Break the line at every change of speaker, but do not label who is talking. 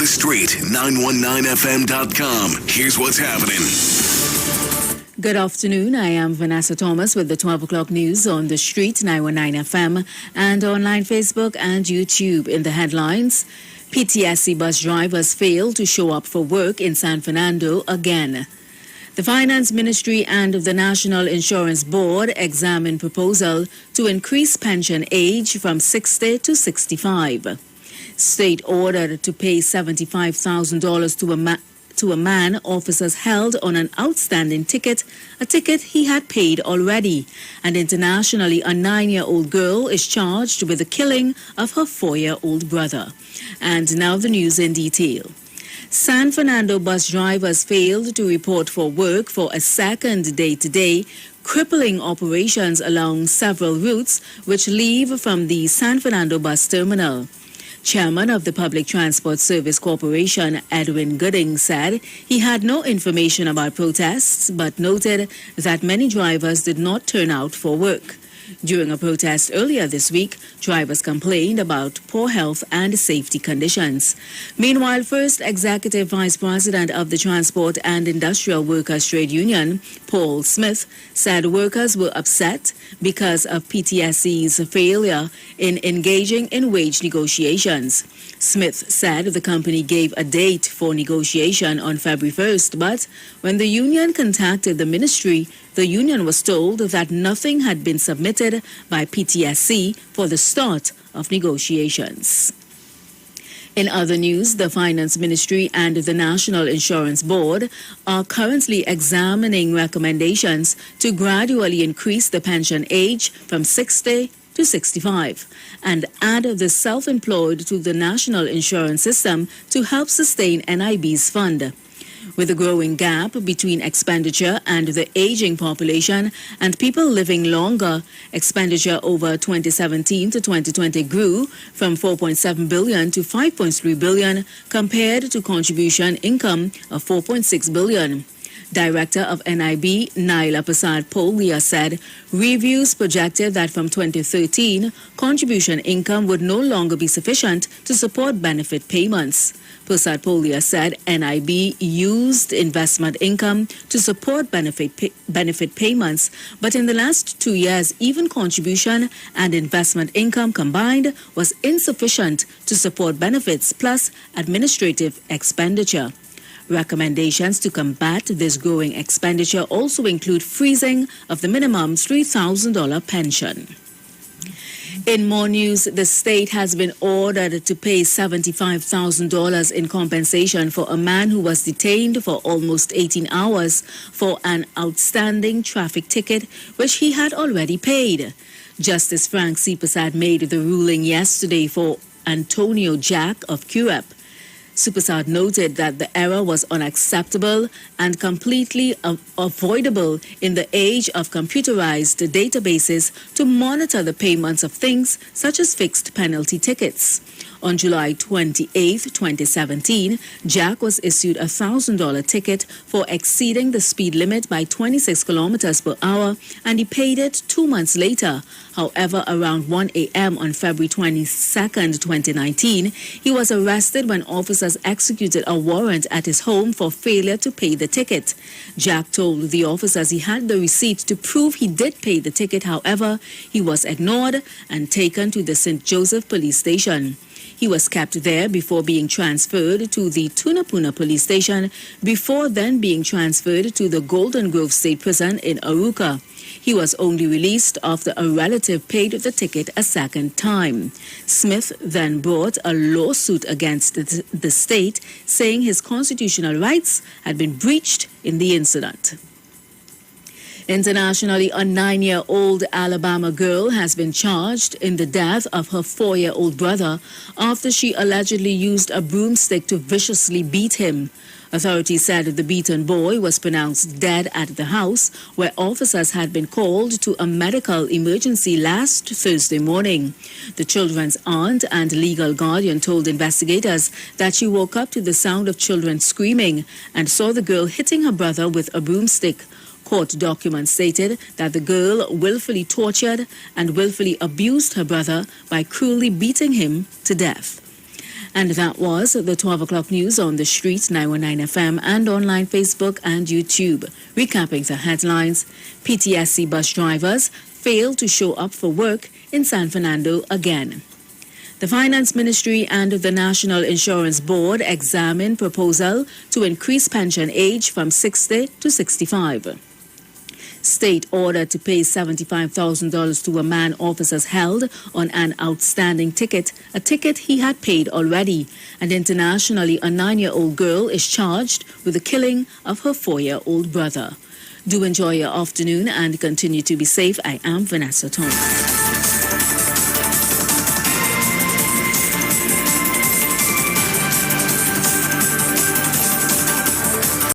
the street, 919fm.com. Here's what's happening.
Good afternoon. I am Vanessa Thomas with the 12 o'clock news on the street, 919 FM, and online Facebook and YouTube. In the headlines, PTSC bus drivers fail to show up for work in San Fernando again. The Finance Ministry and the National Insurance Board examine proposal to increase pension age from 60 to 65. State ordered to pay $75,000 to a man officers held on an outstanding ticket, a ticket he had paid already. And internationally, a 9-year-old girl is charged with the killing of her 4-year-old brother. And now the news in detail. San Fernando bus drivers failed to report for work for a second day today, crippling operations along several routes which leave from the San Fernando bus terminal. Chairman of the Public Transport Service Corporation, Edwin Gooding, said he had no information about protests, but noted that many drivers did not turn out for work. During a protest earlier this week, drivers complained about poor health and safety conditions. Meanwhile, First Executive Vice President of the Transport and Industrial Workers Trade Union, Paul Smith, said workers were upset because of PTSC's failure in engaging in wage negotiations. Smith said the company gave a date for negotiation on February 1st, but when the union contacted the ministry, the union was told that nothing had been submitted by PTSC for the start of negotiations. In other news, the Finance Ministry and the National Insurance Board are currently examining recommendations to gradually increase the pension age from 60 to 65 and add the self-employed to the national insurance system to help sustain NIB's fund. With a growing gap between expenditure and the aging population and people living longer, expenditure over 2017 to 2020 grew from $4.7 billion to $5.3 billion compared to contribution income of $4.6 billion. Director of NIB, Naila Prasad Polia, said reviews projected that from 2013, contribution income would no longer be sufficient to support benefit payments. Prasad Polia said NIB used investment income to support benefit payments, but in the last 2 years, even contribution and investment income combined was insufficient to support benefits plus administrative expenditure. Recommendations to combat this growing expenditure also include freezing of the minimum $3,000 pension. In more news, the state has been ordered to pay $75,000 in compensation for a man who was detained for almost 18 hours for an outstanding traffic ticket which he had already paid. Justice Frank C. Prasad made the ruling yesterday for Antonio Jack of Curep. Supersad noted that the error was unacceptable and completely avoidable in the age of computerized databases to monitor the payments of things such as fixed penalty tickets. On July 28, 2017, Jack was issued a $1,000 ticket for exceeding the speed limit by 26 kilometers per hour, and he paid it 2 months later. However, around 1 a.m. on February 22, 2019, he was arrested when officers executed a warrant at his home for failure to pay the ticket. Jack told the officers he had the receipt to prove he did pay the ticket. However, he was ignored and taken to the St. Joseph police station. He was kept there before being transferred to the Tunapuna police station, before then being transferred to the Golden Grove State Prison in Aruca. He was only released after a relative paid the ticket a second time. Smith then brought a lawsuit against the state, saying his constitutional rights had been breached in the incident. Internationally, a 9-year-old Alabama girl has been charged in the death of her 4-year-old brother after she allegedly used a broomstick to viciously beat him. Authorities said the beaten boy was pronounced dead at the house, where officers had been called to a medical emergency last Thursday morning. The children's aunt and legal guardian told investigators that she woke up to the sound of children screaming and saw the girl hitting her brother with a broomstick. Court documents stated that the girl willfully tortured and willfully abused her brother by cruelly beating him to death. And that was the 12 o'clock news on the street, 919 FM, and online Facebook and YouTube. Recapping the headlines, PTSC bus drivers failed to show up for work in San Fernando again. The Finance Ministry and the National Insurance Board examine proposal to increase pension age from 60 to 65. State order to pay $75,000 to a man officers held on an outstanding ticket, a ticket he had paid already. And internationally, a 9-year-old girl is charged with the killing of her 4-year-old brother. Do enjoy your afternoon and continue to be safe. I am Vanessa Thomas.